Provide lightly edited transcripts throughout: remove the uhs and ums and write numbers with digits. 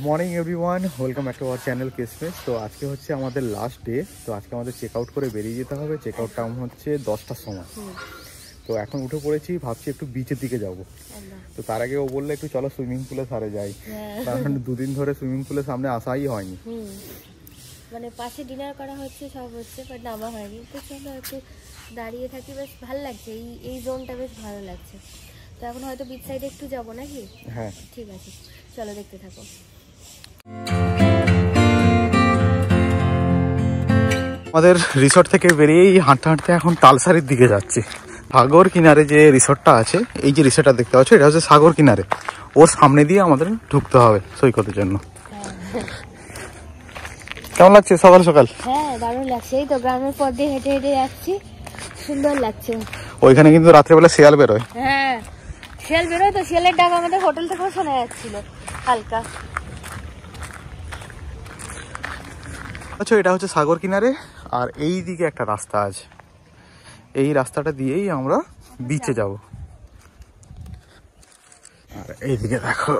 Morning everyone, welcome back to our channel কিসমিস। তো আজকে হচ্ছে আমাদের লাস্ট ডে। তো আজকে আমাদের চেক আউট করে বেরিয়ে যেতে হবে। চেক আউট টাইম হচ্ছে 10টার সময়। তো এখন উঠে পড়েছি, ভাবছি একটু বিচের দিকে যাব। তো তার আগে ও বললে একটু চলো সুইমিং পুলে সারে যাই, কারণ দুদিন ধরে সুইমিং পুলের সামনে আসাই হয়নি। মানে পাশে ডিনার করা হচ্ছে, সব হচ্ছে, বাট নামা হয়নি। তো চলো একটু দাঁড়িয়ে থাকি, বেশ ভালো লাগছে, এই জোনটা বেশ ভালো লাগছে। তো এখন হয়তো বিচ সাইডে একটু যাবো নাকি? হ্যাঁ ঠিক আছে, চলো দেখতে থাকো। আমাদের রিসর্ট থেকে বেরিয়েই হাঁটতে হাঁটতে এখন তালসারির দিকে যাচ্ছি। সাগর কিনারে যে রিসর্টটা আছে, এই যে রিসর্টটা দেখতে পাচ্ছ, এটা হচ্ছে সাগর কিনারে। ওর সামনে দিয়ে আমাদের ঢুকতে হবে সৈকতের জন্য। কেমন লাগছে সকাল সকাল? হ্যাঁ, দারুণ লাগছে। এই তো গ্রামের পথ দিয়ে হেঁটে হেঁটে যাচ্ছি, সুন্দর লাগছে। ওইখানে কিন্তু রাত্রেবেলা শিয়াল বেরোয়। হ্যাঁ, শিয়াল বেরোয় তো। শিয়ালের ডাক আমাদের হোটেল থেকেও শোনা যাচ্ছিল হালকা। আচ্ছা, এটা হচ্ছে সাগর কিনারে, আর এই দিকে একটা রাস্তা আছে। এই রাস্তাটা দিয়েই আমরা বিচে যাব। আর এইদিকে দেখো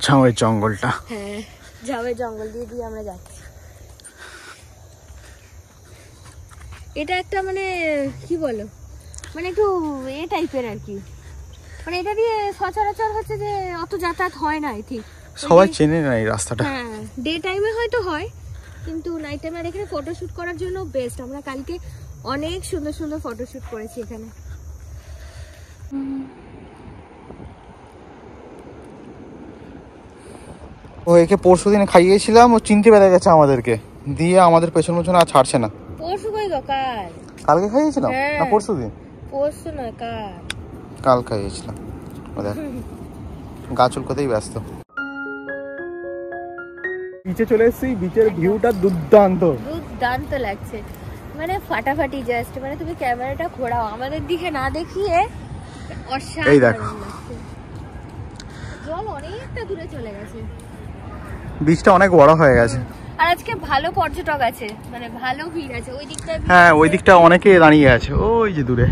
ঝাউয়ের জঙ্গলটা। হ্যাঁ, ঝাউয়ের জঙ্গল দিয়ে দিয়ে আমরা যাচ্ছি। এটা একটা মানে কি বলো, মানে একটু এ টাইপের আর কি। মানে এটা দিয়ে সচরাচর হচ্ছে যে অত যাতায়াত হয় না, ঠিক সবাই চেনে না এই রাস্তাটা। হ্যাঁ, ডে টাইমে হয়তো হয়, কিন্তু নাইট টাইমে আর এখানে ফটোশুট করার জন্য বেস্ট। আমরা কালকে অনেক সুন্দর সুন্দর ফটোশুট করেছি এখানে। ও একে পরশু দিনে খাইয়েছিলাম, ও চিনতে পেরে গেছে আমাদেরকে, দিয়ে আমাদের পেছন পেছন আর ছাড়ছে না। পরশু কই গো? কালকে খাইয়েছিলাম না পরশু দিন? পরশু নয়, কাল খাইয়েছিলাম। দেখ গা চুলকোতেই ব্যস্ত। বিচে চলে এসেছি, বিচের ভিউটা দুর্দান্ত দুর্দান্ত লাগছে, মানে ফাটাফাটি। জাস্ট মানে তুমি ক্যামেরাটা ঘোরাও আমাদের দিকে, না দেখিয়ে অসাধারণ। এই দেখো, জল অনেকটা দূরে চলে গেছে, বিচটা অনেক বড় হয়ে গেছে। আর আজকে ভালো পর্যটক আছে, মানে ভালো ভিড় আছে ওই দিকটা। হ্যাঁ, ওই দিকটা অনেকে দাঁড়িয়ে আছে, ওই যে দূরে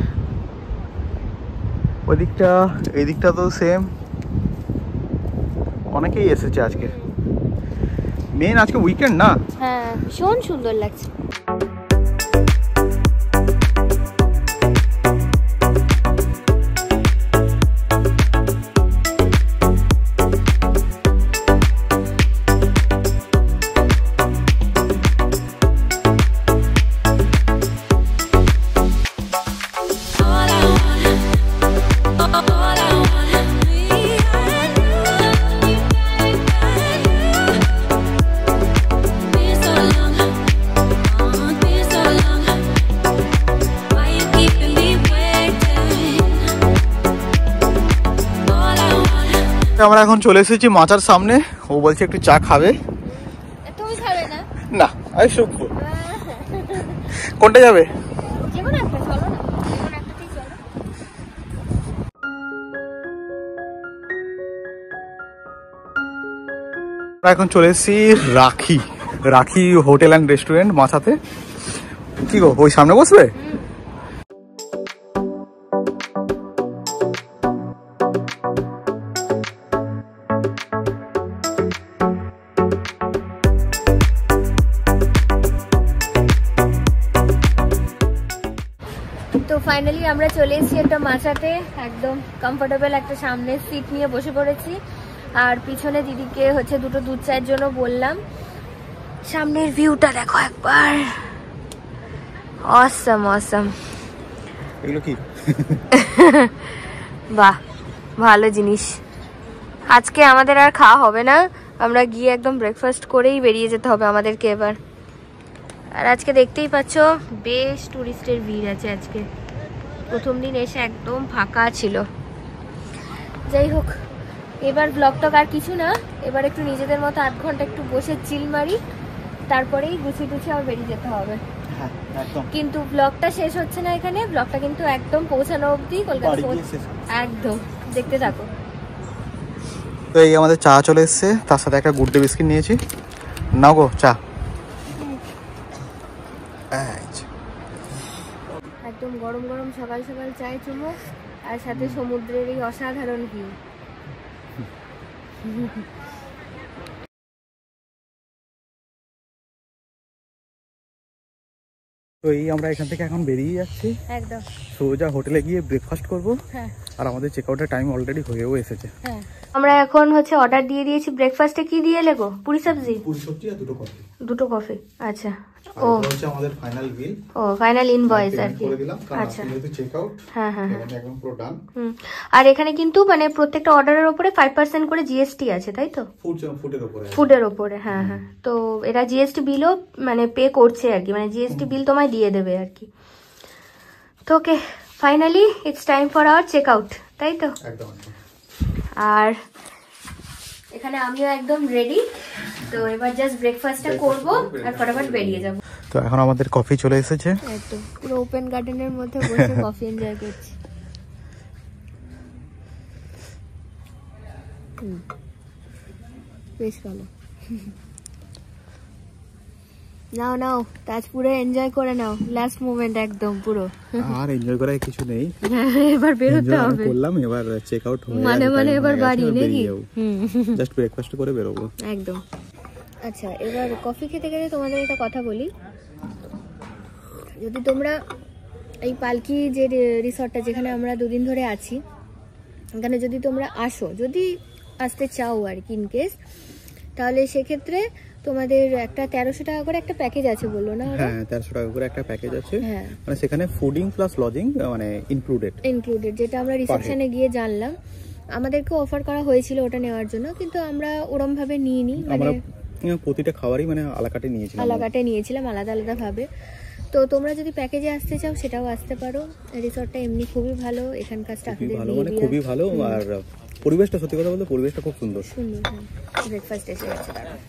ওই দিকটা। এই দিকটা তো সেম, অনেকেই এসেছে আজকে। মেন আজকে উইকেন্ড না? হ্যাঁ, ভীষণ সুন্দর লাগছে। আমরা এখন চলে এসেছি মাচার সামনে। ও বলছে একটু চা খাবে। তুমি খাবে না? না, আমি শুকবো। কোনটা যাবে? যেমন একটা, চলো না, যেমন একটাতেই চলো। আমরা এখন চলে এসেছি রাখি রাখি হোটেল অ্যান্ড রেস্টুরেন্ট মাথাতে। কি গো, ওই সামনে বসবে? তো ফাইনালি আমরা চলে এসেছি একটা মাচাতে, একদম কমফোর্টেবল একটা সামনের সিট নিয়ে বসে পড়েছি। আর পিছনে দিদিকে হচ্ছে দুটো দুধ চায়ের জন্য বললাম। সামনের ভিউটা দেখো একবার, অসাম অসাম। এগুলো কি? বাহ, ভালো জিনিস। আজকে আমাদের আর খাওয়া হবে না, আমরা গিয়ে একদম ব্রেকফাস্ট করেই বেরিয়ে যেতে হবে আমাদেরকে এবার। আর আজকে দেখতেই পাচ্ছ বেশ টুরিস্টের ভিড় আছে আজকে। প্রথম দিন এসে একদম ফাঁকা ছিল। যাই হোক, এবার ব্লগটা আর কিছু না, এবার একটু নিজেদের মতো আধ ঘন্টা একটু বসে চিল মারি, তারপরেই গুছিয়ে টুছিয়ে আবার বেরিয়ে যেতে হবে। কিন্তু ব্লগটা শেষ হচ্ছে না এখানে, ব্লগটা কিন্তু একদম পৌঁছানো অবধি কলকাতা একদম দেখতে থাকো। তো এই আমাদের চা চলে এসছে, তার সাথে একটা গুড ডে বিস্কিট নিয়েছি। নাও গো চা। একদম গরম গরম সকাল সকাল চায় চুমুক, আর সাথে সমুদ্রের এই অসাধারণ ভিউ। তো এই আমরা এখান থেকে এখন বেরিয়ে যাচ্ছি, একদম সোজা হোটেলে গিয়ে ব্রেকফাস্ট করব। হ্যাঁ আর আমাদের চেকআউটের টাইম অলরেডি হয়েও এসেছে। হ্যাঁ আমরা এখন হচ্ছে অর্ডার দিয়ে দিয়েছি। ব্রেকফাস্টে কি দিয়ে লেগো? পুরি সবজি, পুরি সবজি আর দুটো কফি। দুটো কফি। আচ্ছা ও হচ্ছে আমাদের ফাইনাল বিল। ও ফাইনাল ইনভয়েস আর কি। করে দিলাম কারণ আচ্ছা যেহেতু চেকআউট। হ্যাঁ হ্যাঁ এটা একদম পুরো ডান। আর এখানে কিন্তু মানে প্রত্যেকটা অর্ডারের উপরে 5% করে জিএসটি আছে, তাই তো? ফুডের উপরে। ফুডের উপরে, হ্যাঁ হ্যাঁ। তো এরা জিএসটি বিলও মানে পে করছে আর কি, মানে জিএসটি বিল তোমায় দিয়ে দেবে আর কি। তো okay, finally it's time for our check out, তাই তো? একদম। আর এখানে আমিও একদম রেডি। তো এবার জাস্ট ব্রেকফাস্টটা করব আর ফটাফট বেরিয়ে যাব। তো এখন আমাদের কফি চলে এসেছে। একদম পুরো ওপেন গার্ডেনের মধ্যে বসে কফি এনজয় করছি। বেশ ভালো। নাও নাও তাজ পুরো এনজয় করে নাও, লাস্ট মোমেন্ট একদম পুরো। আর এনজয় করার কিছু নেই, এবার বেরোতে হবে। করলাম এবার চেক আউট হয়ে মানে এবার বাড়ি নাকি? জাস্ট ব্রেকফাস্ট করে বেরোবো একদম। আচ্ছা এবার কফি খেতে গেলে তোমাদের একটা কথা বলি, যদি তোমরা এই পালকি যে রিসর্টটা যেখানে আমরা দুদিন ধরে আছি, এখানে যদি তোমরা আসো, যদি আসতে চাও আর কি ইনকেস, তাহলে সেক্ষেত্রে তোমাদের একটা 1300 টাকা করে একটা প্যাকেজ আছে বললো না? হ্যাঁ 1300 টাকা করে একটা প্যাকেজ আছে। হ্যাঁ মানে সেখানে ফুডিং প্লাস লজিং মানে ইনক্লুডেড, যেটা আমরা রিসেপশনে গিয়ে জানলাম। আমাদেরকে অফার করা হয়েছিল ওটা নেওয়ার জন্য, কিন্তু আমরা ওরম ভাবে নিইনি, মানে প্রতিটা খাবারই মানে আলাকাটে নিয়েছিলাম আলাদা আলাদা ভাবে। তো তোমরা যদি প্যাকেজে আসতে চাও সেটাও আসতে পারো। রিসর্টটা এমনি খুবই ভালো, এখানকার স্টাফদের খুবই ভালো। আর পরিবেশটা, সত্যি কথা বলতে পরিবেশটা খুব সুন্দর। ব্রেকফাস্ট এসে গেছে, দাঁড়াও।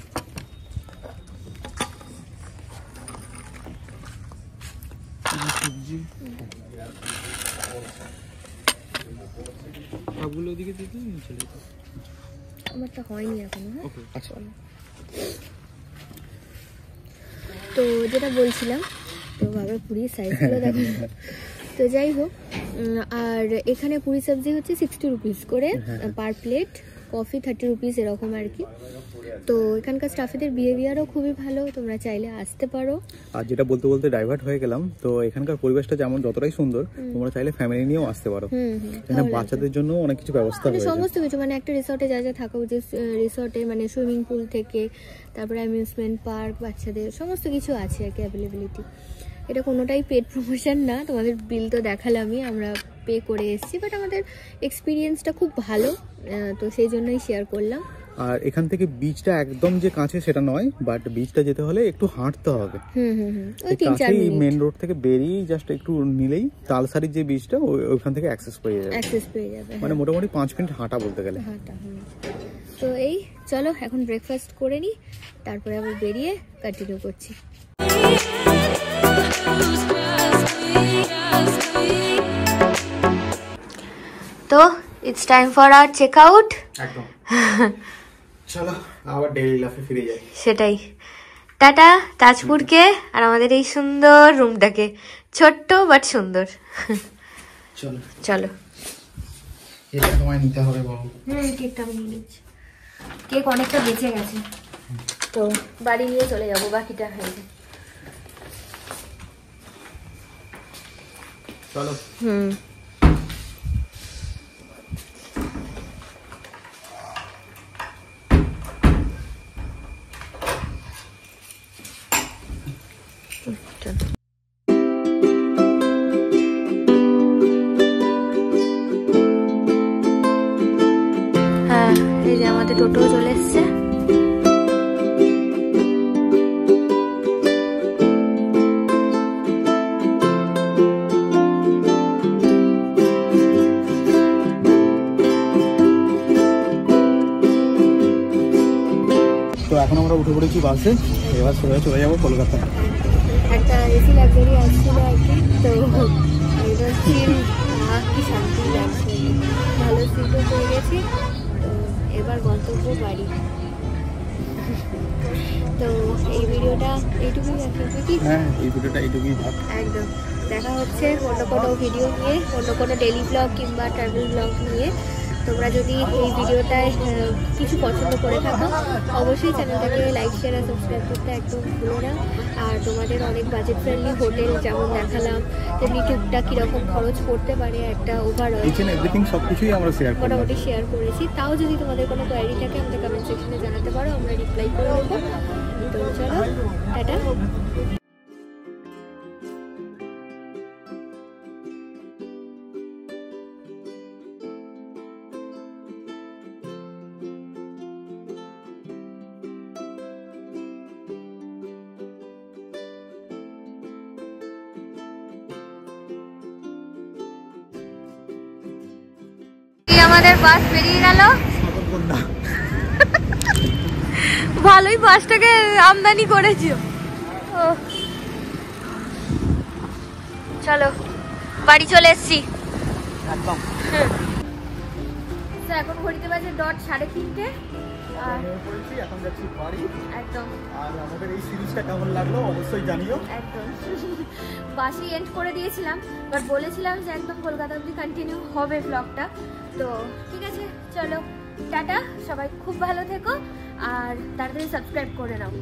আমারটা হয়নি এখনো। আচ্ছা তো যেটা বলছিলাম, তো বাবার পুরীর সাইজগুলো দেখো। তো যাই হোক, আর এখানে পুরি সবজি হচ্ছে 60 রুপিস করে পার প্লেট, কফি 30 রুপিস এরকম আর কি। তো এখানকার স্টাফেদের বিহেভিয়ারও খুবই ভালো, তোমরা চাইলে আসতে পারো। আর যেটা বলতে বলতে ডাইভার্ট হয়ে গেলাম, তো এখানকার পরিবেশটা যেমন যতটাই সুন্দর, তোমরা চাইলে ফ্যামিলি নিয়েও আসতে পারো। এখানে বাচ্চাদের জন্য অনেক কিছু ব্যবস্থা রয়েছে, সমস্ত কিছু। মানে একটা রিসর্টে যা যা থাকা উচিত, রিসর্টে মানে সুইমিং পুল থেকে তারপরে অ্যামিউজমেন্ট পার্ক, বাচ্চাদের সমস্ত কিছু আছে আর কি অ্যাভেলেবিলিটি। এটা কোনোটাই পেড প্রমোশন না, তোমাদের বিল তো দেখালামই, আমরা পে করে এসেছি, বাট আমাদের এক্সপিরিয়েন্সটা খুব ভালো, তো সেই জন্যই শেয়ার করলাম। আর এখান থেকে বিচটা একদম যে কাছে সেটা নয়, বাট বিচটা যেতে হলে একটু হাঁটতে হবে। ওই 3-4 মিনিট মেন রোড থেকে বেরিয়ে জাস্ট একটু নিলেই তালসারির যে বিচটা ওইখান থেকে অ্যাক্সেস পেয়ে যাবে। মানে মোটামুটি 5 মিনিট হাঁটা বলতে গেলে। তো এই চলো এখন ব্রেকফাস্ট করে নিই, তারপরে আবার বেরিয়ে কন্টিনিউ করছি। তো it's time for our check out. একদম চলো আবার ডেইলি লাইফে ফিরে যাই। সেটাই, টাটা তাজপুরকে আর আমাদের এই সুন্দর রুমটাকে, ছোট্ট বাট সুন্দর। চলো চলো, এটা তোমায় নিতে হবে বাবু। কেকটা আমি নিয়ে নিচ্ছি, কেক অনেকটা বেঁচে গেছে, তো বাড়ি নিয়ে চলে যাবো, বাকিটা হয়ে যায়। চলো। হ্যাঁ এই যে আমাদের টোটো চলে এসছে। তো এখন আমরা উঠে পড়েছি বাসে, এবার সোজা চলে যাবো কলকাতা। একটা এসি লাক্সারি আসছিল আর কি, তো এবার কি শান্তি লাগছে, ভালো সিটও পেয়ে গেছি। তো এবার গন্তব্য বাড়ি। তো এই ভিডিওটা এইটুকুই রাখি কি? হ্যাঁ এই ভিডিওটা এইটুকুই থাক। একদম, দেখা হচ্ছে অন্য কোনো ভিডিও নিয়ে, অন্য কোনো ডেইলি ব্লগ কিংবা ট্রাভেল ব্লগ নিয়ে। তোমরা যদি এই ভিডিওটায় কিছু পছন্দ করে থাকো, অবশ্যই চ্যানেলটাকে লাইক শেয়ার আর সাবস্ক্রাইব করতে একদম ভুলো না। আর তোমাদের অনেক বাজেট ফ্রেন্ডলি হোটেল যেমন দেখালাম, তেমনি টুকটাক কীরকম খরচ পড়তে পারে একটা ওভারঅল এভরিথিং সব কিছুই আমরা শেয়ার করি, মোটামুটি শেয়ার করেছি। তাও যদি তোমাদের কোনো কোয়ারি থাকে আমাদের কমেন্ট সেকশনে জানাতে পারো, আমরা রিপ্লাই করে দেবো। তো চলো টাটা। আমাদের বাস বেরিয়ে গেল, ভালোই বাসটাকে আমদানি করেছি। চলো বাড়ি চলে এসছি একদম। এখন ঘড়িতে বাজে 3:30 আর এখন যাচ্ছি বাড়ি। একদম। আর আমাদের এই সিরিজটা কেমন লাগলো অবশ্যই জানিও। একদম বাসি এন্ড করে দিয়েছিলাম, বাট বলেছিলাম যে একদম কলকাতা অবধি কন্টিনিউ হবে ব্লগটা। তো ঠিক আছে, চলো টাটা, সবাই খুব ভালো থেকো আর তাড়াতাড়ি সাবস্ক্রাইব করে নাও।